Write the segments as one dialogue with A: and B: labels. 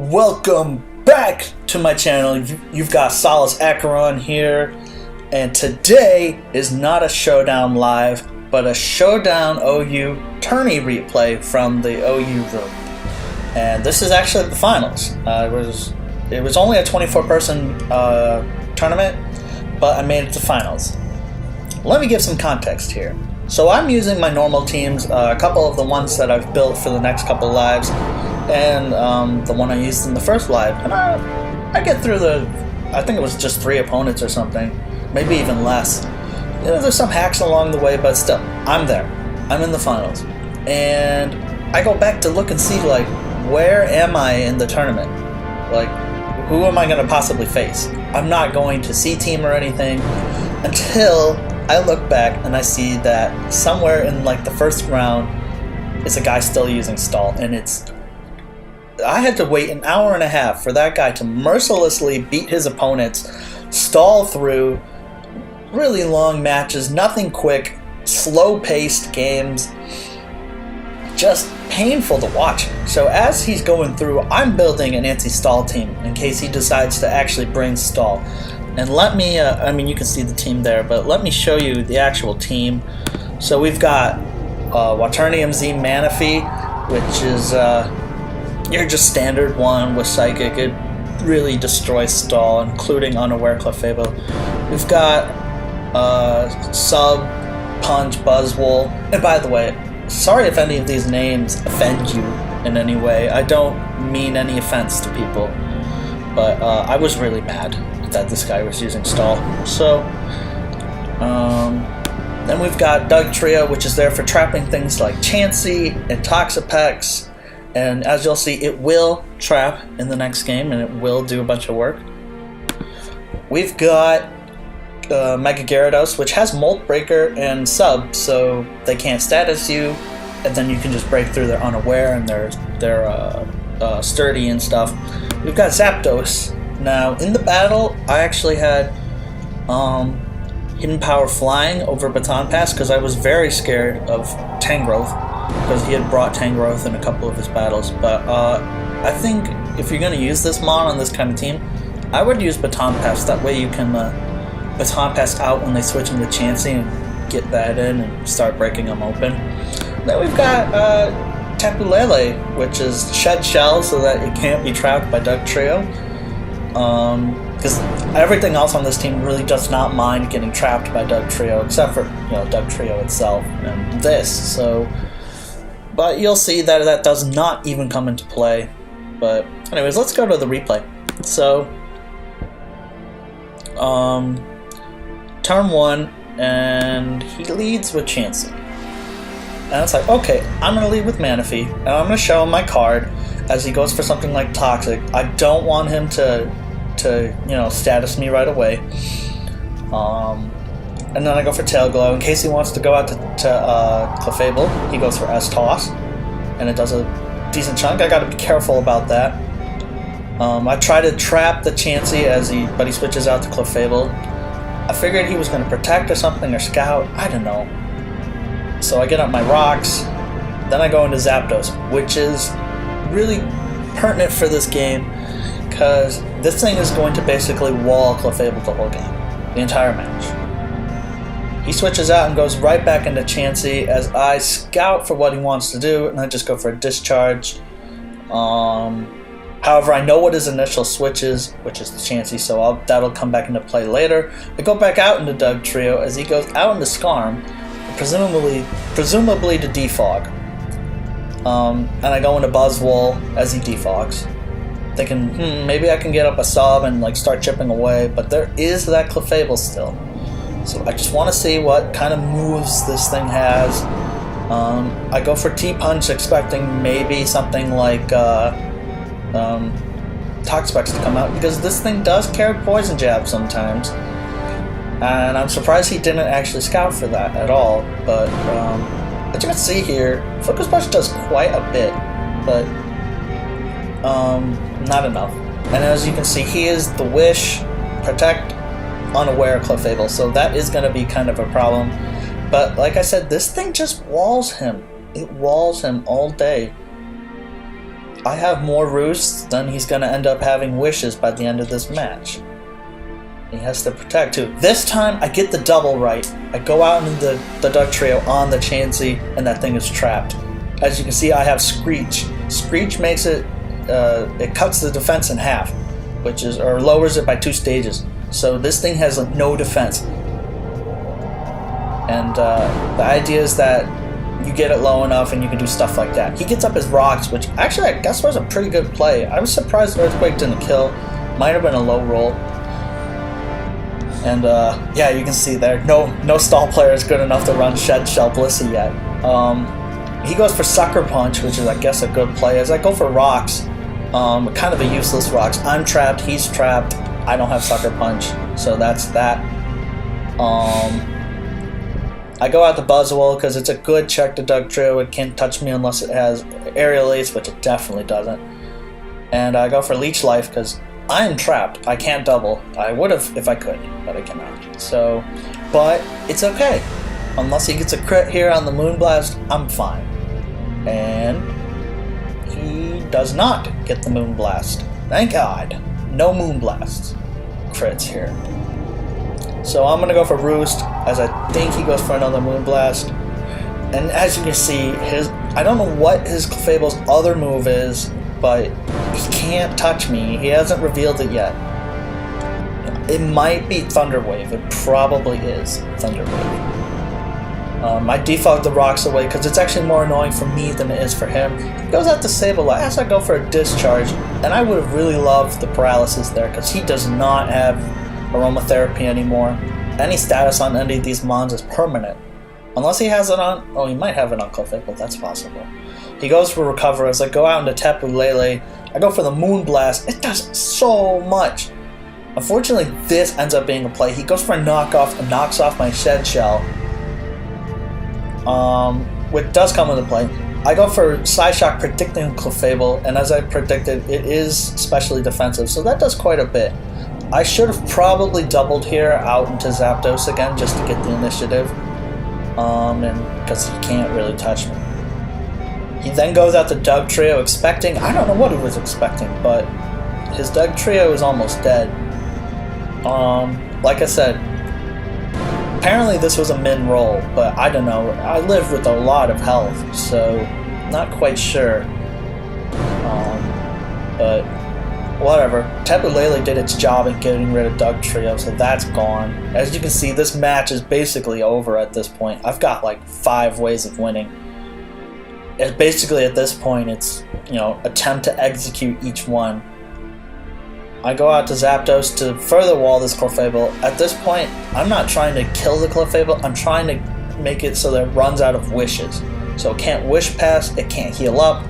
A: Welcome back to my channel. You've got SolaceAcheron here, and today is not a Showdown live, but a Showdown OU tourney replay from the OU room. And this is actually the finals. It was only a 24-person tournament, but I made it to finals. Let me give some context here. So I'm using my normal teams, a couple of the ones that I've built for the next couple lives, and the one I used in the first live. And I get through I think it was just 3 opponents or something, maybe even less. You know, there's some hacks along the way, but still, I'm there. I'm in the finals. And I go back to look and see, like, where am I in the tournament? Like, who am I going to possibly face? I'm not going to C-team or anything until I look back and I see that somewhere in like the first round is a guy still using stall, and I had to wait an hour and a half for that guy to mercilessly beat his opponents, stall through really long matches, nothing quick, slow-paced games, just painful to watch. So as he's going through, I'm building an anti-stall team in case he decides to actually bring stall. And let me, I mean, you can see the team there, but let me show you the actual team. So we've got Waternium Z Manaphy, which is your just standard one with Psychic. It really destroys stall, including Unaware Clefable. We've got Sub, Punch, Buzzwole. And by the way, sorry if any of these names offend you in any way. I don't mean any offense to people, but I was really mad that this guy was using stall. So then we've got Dugtrio, which is there for trapping things like Chansey and Toxapex, and as you'll see, it will trap in the next game and it will do a bunch of work. We've got Mega Gyarados, which has Molt Breaker and Sub, so they can't status you, and then you can just break through their Unaware and their Sturdy and stuff. We've got Zapdos. Now, in the battle, I actually had Hidden Power Flying over Baton Pass because I was very scared of Tangrowth because he had brought Tangrowth in a couple of his battles. But I think if you're going to use this mon on this kind of team, I would use Baton Pass. That way you can Baton Pass out when they switch into Chansey and get that in and start breaking them open. Then we've got Tapu Lele, which is Shed Shell so that it can't be trapped by Dugtrio. Because everything else on this team really does not mind getting trapped by Dugtrio, except for, you know, Dugtrio itself and this. So, but you'll see that that does not even come into play. But anyways, let's go to the replay. So, turn 1, and he leads with Chansey. And it's like, okay, I'm going to lead with Manaphy, and I'm going to show him my card as he goes for something like Toxic. I don't want him to you know, status me right away. And then I go for Tail Glow. In case he wants to go out to Clefable, he goes for S-Toss, and it does a decent chunk. I got to be careful about that. I try to trap the Chansey but he switches out to Clefable. I figured he was going to protect or something, or scout. I don't know. So I get up my rocks. Then I go into Zapdos, which is really pertinent for this game because this thing is going to basically wall Clefable the whole game, the entire match. He switches out and goes right back into Chansey as I scout for what he wants to do, and I just go for a discharge. However, I know what his initial switch is, which is the Chansey, so that'll come back into play later. I go back out into Dugtrio as he goes out into Skarm, presumably to defog. And I go into Buzzwole as he defogs, thinking, maybe I can get up a Sub and like start chipping away, but there is that Clefable still. So I just want to see what kind of moves this thing has. I go for T-Punch expecting maybe something like Toxapex to come out, because this thing does carry Poison Jab sometimes. And I'm surprised he didn't actually scout for that at all, but as you can see here, Focus Punch does quite a bit, but not enough. And as you can see, he is the Wish, Protect, Unaware Clefable, so that is going to be kind of a problem. But like I said, this thing just walls him. It walls him all day. I have more roosts, then he's going to end up having wishes by the end of this match. He has to protect too. This time I get the double right. I go out into the Dugtrio on the Chansey, and that thing is trapped. As you can see, I have Screech. Screech makes it, it cuts the defense in half, which is, or lowers it by 2 stages. So this thing has like no defense. And the idea is that you get it low enough and you can do stuff like that. He gets up his rocks, which actually I guess was a pretty good play. I was surprised Earthquake didn't kill. Might have been a low roll. And yeah, you can see there, no stall player is good enough to run Shed Shell Blissey yet. He goes for Sucker Punch, which is I guess a good play. As I go for Rocks, kind of a useless Rocks. I'm trapped, he's trapped. I don't have Sucker Punch, so that's that. I go out the Buzzwole because it's a good check to Dugtrio. It can't touch me unless it has Aerial Ace, which it definitely doesn't. And I go for Leech Life because I am trapped. I can't double. I would have if I could, but I cannot. So, but it's okay. Unless he gets a crit here on the Moonblast, I'm fine. And he does not get the Moonblast. Thank God. No Moonblasts. Crits here. So I'm going to go for Roost, as I think he goes for another Moonblast. And as you can see, I don't know what his Clefable's other move is, but he can't touch me. He hasn't revealed it yet. It might be Thunder Wave. It probably is Thunder Wave. I default the Rocks away because it's actually more annoying for me than it is for him. He goes out to Sableye. As I go for a Discharge, and I would have really loved the Paralysis there because he does not have Aromatherapy anymore. Any status on any of these Mons is permanent. Unless he has it on... Oh, he might have it on Clefable. That's possible. He goes for Recover. As I go out into Tapu Lele, I go for the Moonblast. It does so much. Unfortunately, this ends up being a play. He goes for a knockoff and knocks off my Shed Shell. Which does come into play. I go for Psyshock predicting Clefable, and as I predicted, it is specially defensive, so that does quite a bit. I should have probably doubled here out into Zapdos again just to get the initiative. And because he can't really touch me. He then goes out to Dugtrio expecting, I don't know what he was expecting, but his Dugtrio is almost dead. Like I said, apparently this was a min roll, but I don't know. I live with a lot of health, so not quite sure. But whatever. Tapu Lele did its job in getting rid of Dugtrio, so that's gone. As you can see, this match is basically over at this point. I've got like 5 ways of winning. And basically at this point, it's, you know, attempt to execute each one. I go out to Zapdos to further wall this Clefable. At this point, I'm not trying to kill the Clefable, I'm trying to make it so that it runs out of wishes. So it can't wish pass, it can't heal up.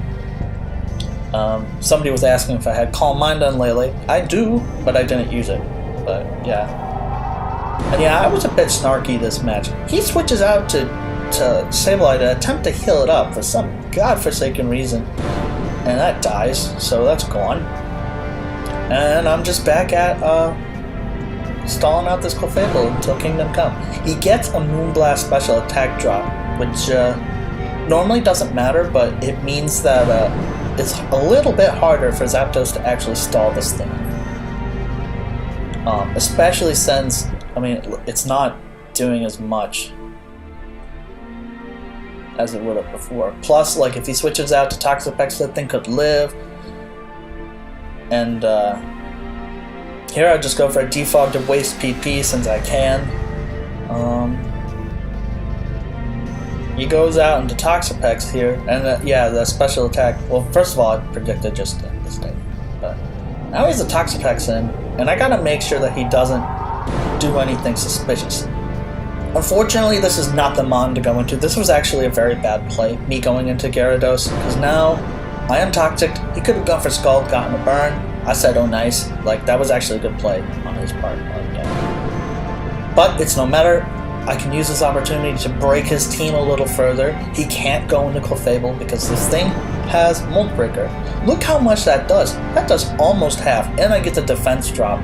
A: Somebody was asking if I had Calm Mind on Lele. I do, but I didn't use it. But yeah. And yeah, I was a bit snarky this match. He switches out to Sableye to attempt to heal it up for some godforsaken reason. And that dies, so that's gone. And I'm just back at stalling out this Clefable until Kingdom Come. He gets a Moonblast special attack drop, which normally doesn't matter, but it means that it's a little bit harder for Zapdos to actually stall this thing. Especially since, I mean, it's not doing as much as it would have before. Plus, like, if he switches out to Toxapex, that thing could live. And here I just go for a defog to waste PP since I can. He goes out into Toxapex here, and yeah, the special attack. Well, first of all, I predicted just this thing, but now he's a Toxapex in, and I gotta make sure that he doesn't do anything suspicious. Unfortunately, this is not the Mon to go into. This was actually a very bad play, me going into Gyarados, because now I am Toxic. He could have gone for Scald, gotten a burn. I said, oh nice, like that was actually a good play on his part. Yeah. But it's no matter. I can use this opportunity to break his team a little further. He can't go into Clefable because this thing has Molt Breaker. Look how much that does. That does almost half, and I get the defense drop.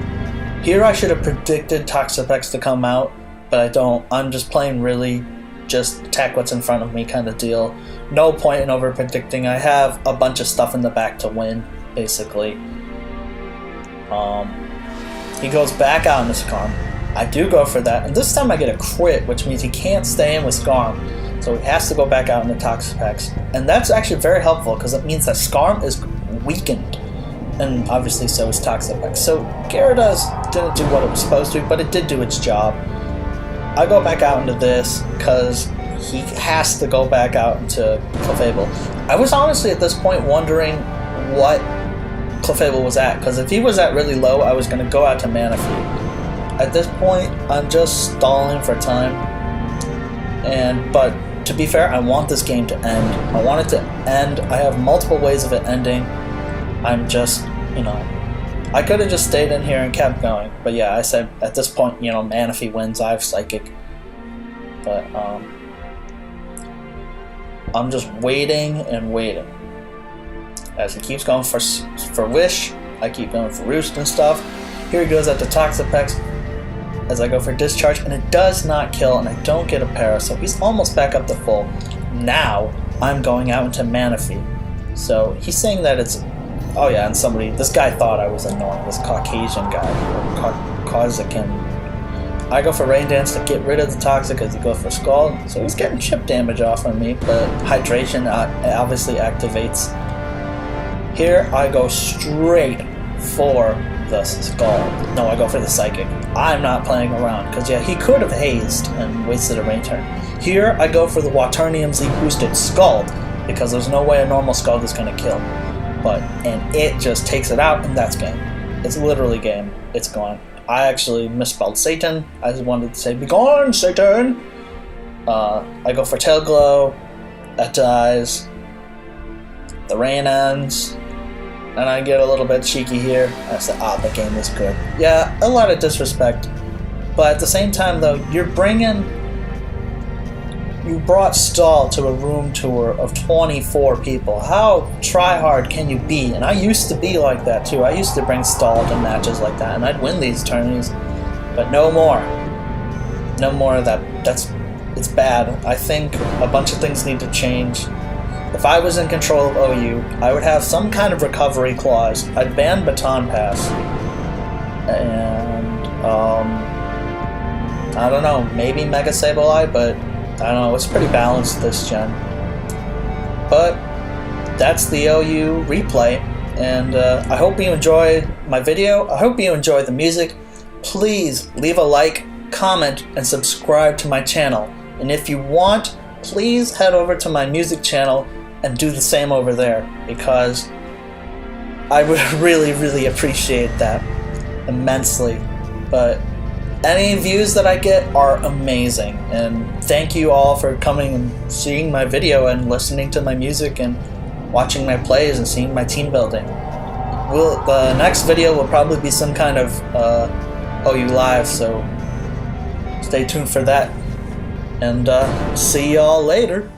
A: Here I should have predicted Toxapex to come out, but I don't. I'm just playing really just attack what's in front of me kind of deal. no point in over predicting. I have a bunch of stuff in the back to win, basically. He goes back out into Skarm. I do go for that, and this time I get a crit, which means he can't stay in with Skarm, so he has to go back out into Toxapex. And that's actually very helpful, because it means that Skarm is weakened, and obviously so is Toxapex. So Gyarados didn't do what it was supposed to, but it did do its job. I go back out into this, because he has to go back out into Clefable. I was honestly at this point wondering what Clefable was at, because if he was at really low, I was going to go out to Manaphy. At this point, I'm just stalling for time. But to be fair, I want this game to end. I want it to end. I have multiple ways of it ending. I'm just, I could have just stayed in here and kept going. But yeah, I said at this point, Manaphy wins. I have Psychic. But I'm just waiting and waiting. As he keeps going for Wish, I keep going for Roost and stuff. Here he goes at the Toxapex as I go for Discharge, and it does not kill, and I don't get a para, so he's almost back up to full. Now, I'm going out into Manaphy. So he's saying that it's... Oh yeah, and this guy thought I was annoying, this Caucasian guy, or Caucasian. I go for Rain Dance to get rid of the Toxic as he goes for Scald, so he's getting chip damage off on me, but Hydration obviously activates. Here, I go straight for the Scald. No, I go for the Psychic. I'm not playing around, because yeah, he could have hazed and wasted a rain turn. Here, I go for the Waternium Z boosted Scald, because there's no way a normal Scald is going to kill. And it just takes it out, and that's game. It's literally game. It's gone. I actually misspelled Satan. I just wanted to say, "Be gone, Satan!" I go for Tail Glow. That dies. The rain ends. And I get a little bit cheeky here. I say, the game is good. Yeah, a lot of disrespect. But at the same time, though, you brought Stall to a room tour of 24 people. How try-hard can you be? And I used to be like that, too. I used to bring Stall to matches like that, and I'd win these tourneys. But no more. No more of that. It's bad. I think a bunch of things need to change. If I was in control of OU, I would have some kind of recovery clause. I'd ban Baton Pass. And, I don't know, maybe Mega Sableye, but I don't know, it's pretty balanced this gen. But that's the OU replay, and I hope you enjoyed my video. I hope you enjoyed the music. Please leave a like, comment, and subscribe to my channel. And if you want, please head over to my music channel and do the same over there, because I would really, really appreciate that immensely. But any views that I get are amazing, and thank you all for coming and seeing my video and listening to my music and watching my plays and seeing my team building. The next video will probably be some kind of OU Live, so stay tuned for that. And see y'all later.